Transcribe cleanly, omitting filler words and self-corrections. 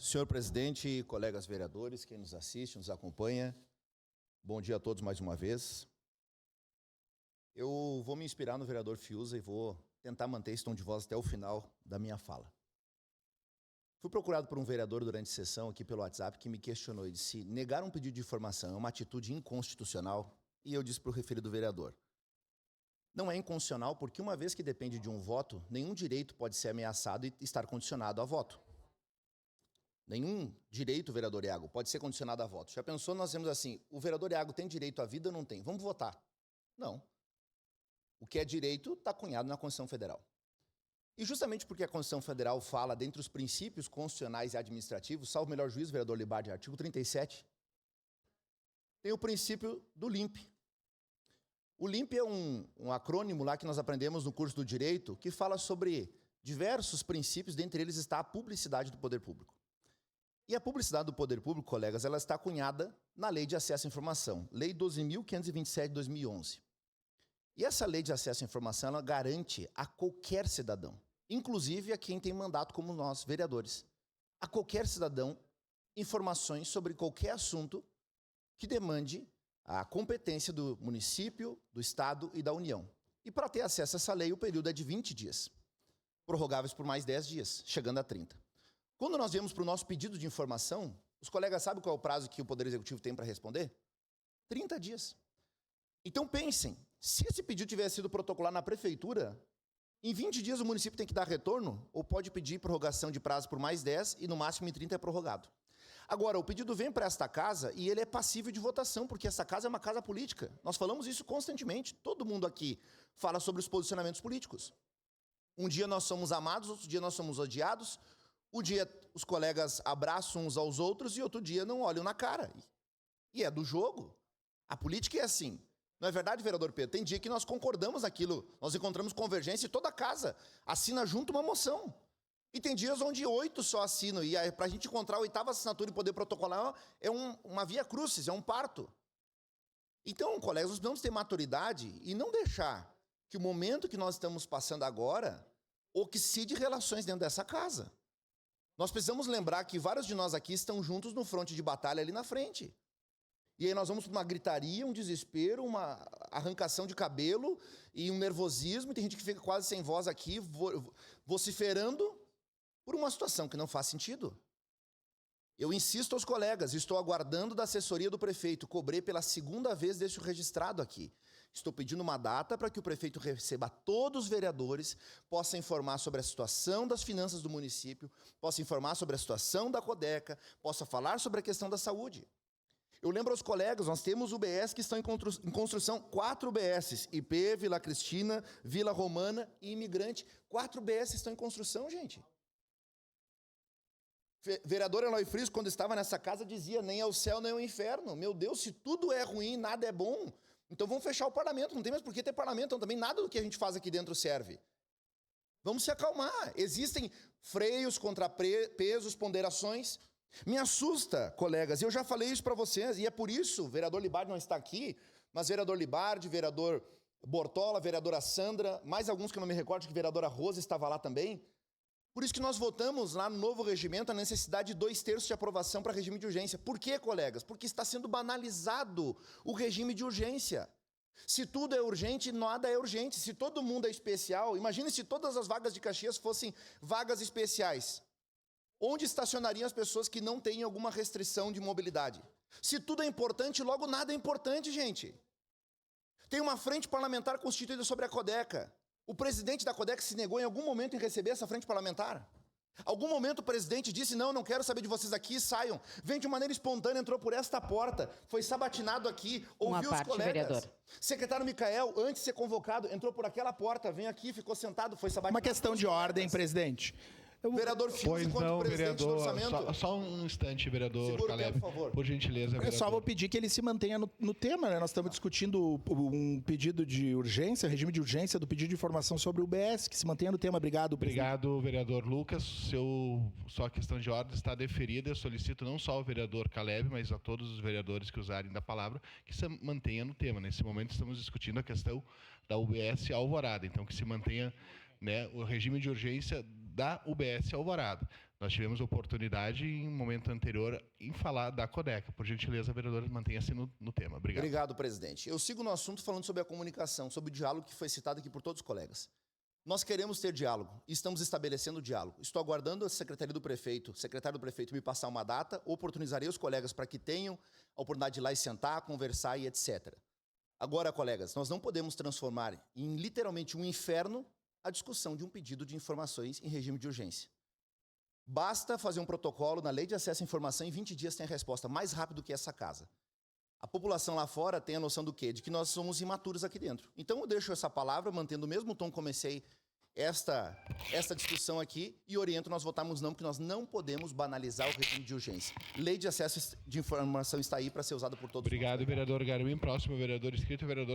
Senhor presidente, colegas vereadores, quem nos assiste, nos acompanha, bom dia a todos mais uma vez. Eu vou me inspirar no vereador Fiuza e vou tentar manter esse tom de voz até o final da minha fala. Fui procurado por um vereador durante a sessão aqui pelo WhatsApp que me questionou e disse: negar um pedido de informação é uma atitude inconstitucional? E eu disse para o referido vereador: não é inconstitucional porque uma vez que depende de um voto, nenhum direito pode ser ameaçado e estar condicionado a voto. Nenhum direito, vereador Iago, pode ser condicionado a voto. Já pensou, nós temos assim, o vereador Iago tem direito à vida ou não tem? Vamos votar. Não. O que é direito está cunhado na Constituição Federal. E justamente porque a Constituição Federal fala, dentre os princípios constitucionais e administrativos, salvo o melhor juízo, vereador Libardi, artigo 37, tem o princípio do LIMP. O LIMP é um acrônimo lá que nós aprendemos no curso do Direito, que fala sobre diversos princípios, dentre eles está a publicidade do poder público. E a publicidade do poder público, colegas, ela está cunhada na Lei de Acesso à Informação, Lei 12.527 de 2011. E essa Lei de Acesso à Informação, ela garante a qualquer cidadão, inclusive a quem tem mandato como nós, vereadores, a qualquer cidadão, informações sobre qualquer assunto que demande a competência do município, do Estado e da União. E para ter acesso a essa lei, o período é de 20 dias, prorrogáveis por mais 10 dias, chegando a 30. Quando nós viemos para o nosso pedido de informação, os colegas sabem qual é o prazo que o Poder Executivo tem para responder? 30 dias. Então pensem, se esse pedido tivesse sido protocolado na Prefeitura, em 20 dias o município tem que dar retorno ou pode pedir prorrogação de prazo por mais 10 e no máximo em 30 é prorrogado. Agora, o pedido vem para esta casa e ele é passível de votação, porque essa casa é uma casa política. Nós falamos isso constantemente, todo mundo aqui fala sobre os posicionamentos políticos. Um dia nós somos amados, outro dia nós somos odiados, um dia os colegas abraçam uns aos outros e outro dia não olham na cara. E é do jogo. A política é assim. Não é verdade, vereador Pedro? Tem dia que nós concordamos aquilo, nós encontramos convergência e toda a casa assina junto uma moção. E tem dias onde 8 só assinam, e para a gente encontrar a 8ª assinatura e poder protocolar é uma via crucis, é um parto. Então, colegas, nós precisamos ter maturidade e não deixar que o momento que nós estamos passando agora oxide relações dentro dessa casa. Nós precisamos lembrar que vários de nós aqui estão juntos no fronte de batalha ali na frente. E aí nós vamos para uma gritaria, um desespero, uma arrancação de cabelo e um nervosismo. E tem gente que fica quase sem voz aqui, vociferando por uma situação que não faz sentido. Eu insisto aos colegas, estou aguardando da assessoria do prefeito, cobrei pela 2ª vez deste registrado aqui. Estou pedindo uma data para que o prefeito receba todos os vereadores, possa informar sobre a situação das finanças do município, possa informar sobre a situação da Codeca, possa falar sobre a questão da saúde. Eu lembro aos colegas, nós temos UBS que estão em construção, 4 UBSs, IP, Vila Cristina, Vila Romana e Imigrante. 4 UBS estão em construção, gente. Vereador Eloy Friso, quando estava nessa casa, dizia, nem é o céu, nem é o inferno. Meu Deus, se tudo é ruim, nada é bom, então vamos fechar o parlamento. Não tem mais por que ter parlamento, então também nada do que a gente faz aqui dentro serve. Vamos se acalmar. Existem freios, contrapesos, ponderações. Me assusta, colegas, eu já falei isso para vocês, e é por isso, o vereador Libardi não está aqui, mas vereador Libardi, vereador Bortola, vereadora Sandra, mais alguns que eu não me recordo, que a vereadora Rosa estava lá também. Por isso que nós votamos lá no novo regimento a necessidade de 2/3 de aprovação para regime de urgência. Por quê, colegas? Porque está sendo banalizado o regime de urgência. Se tudo é urgente, nada é urgente. Se todo mundo é especial, imagine se todas as vagas de Caxias fossem vagas especiais. Onde estacionariam as pessoas que não têm alguma restrição de mobilidade? Se tudo é importante, logo nada é importante, gente. Tem uma frente parlamentar constituída sobre a Codeca. O presidente da Codeca se negou em algum momento em receber essa frente parlamentar? Algum momento o presidente disse, não quero saber de vocês aqui, saiam. Vem de maneira espontânea, entrou por esta porta, foi sabatinado aqui, ouviu os colegas. Vereador. Secretário Micael, antes de ser convocado, entrou por aquela porta, veio aqui, ficou sentado, foi sabatinado. Uma questão de ordem, presidente. Vereador Fiuza, enquanto presidente do orçamento. Só um instante, vereador Segura Caleb, o tempo, por favor. Por gentileza, vereador. Eu só vou pedir que ele se mantenha no tema, né? Nós estamos discutindo um pedido de urgência, regime de urgência do pedido de informação sobre o UBS, que se mantenha no tema. Obrigado, presidente. Obrigado, vereador Lucas. Sua questão de ordem está deferida. Eu solicito não só ao vereador Caleb, mas a todos os vereadores que usarem da palavra, que se mantenha no tema. Nesse momento estamos discutindo a questão da UBS Alvorada, então que se mantenha, né, o regime de urgência da UBS Alvorada. Nós tivemos oportunidade, em um momento anterior, em falar da Codeca. Por gentileza, vereador, mantenha-se no tema. Obrigado. Obrigado, presidente. Eu sigo no assunto falando sobre a comunicação, sobre o diálogo que foi citado aqui por todos os colegas. Nós queremos ter diálogo e estamos estabelecendo diálogo. Estou aguardando a secretário do prefeito me passar uma data, oportunizarei os colegas para que tenham a oportunidade de ir lá e sentar, conversar e etc. Agora, colegas, nós não podemos transformar em literalmente um inferno a discussão de um pedido de informações em regime de urgência. Basta fazer um protocolo na Lei de Acesso à Informação, em 20 dias tem a resposta, mais rápido que essa casa. A população lá fora tem a noção do quê? De que nós somos imaturos aqui dentro. Então eu deixo essa palavra, mantendo o mesmo tom que comecei esta discussão aqui e oriento nós votarmos não, porque nós não podemos banalizar o regime de urgência. Lei de Acesso de Informação está aí para ser usada por todos. Obrigado, vereador Garmin. Próximo vereador inscrito, vereador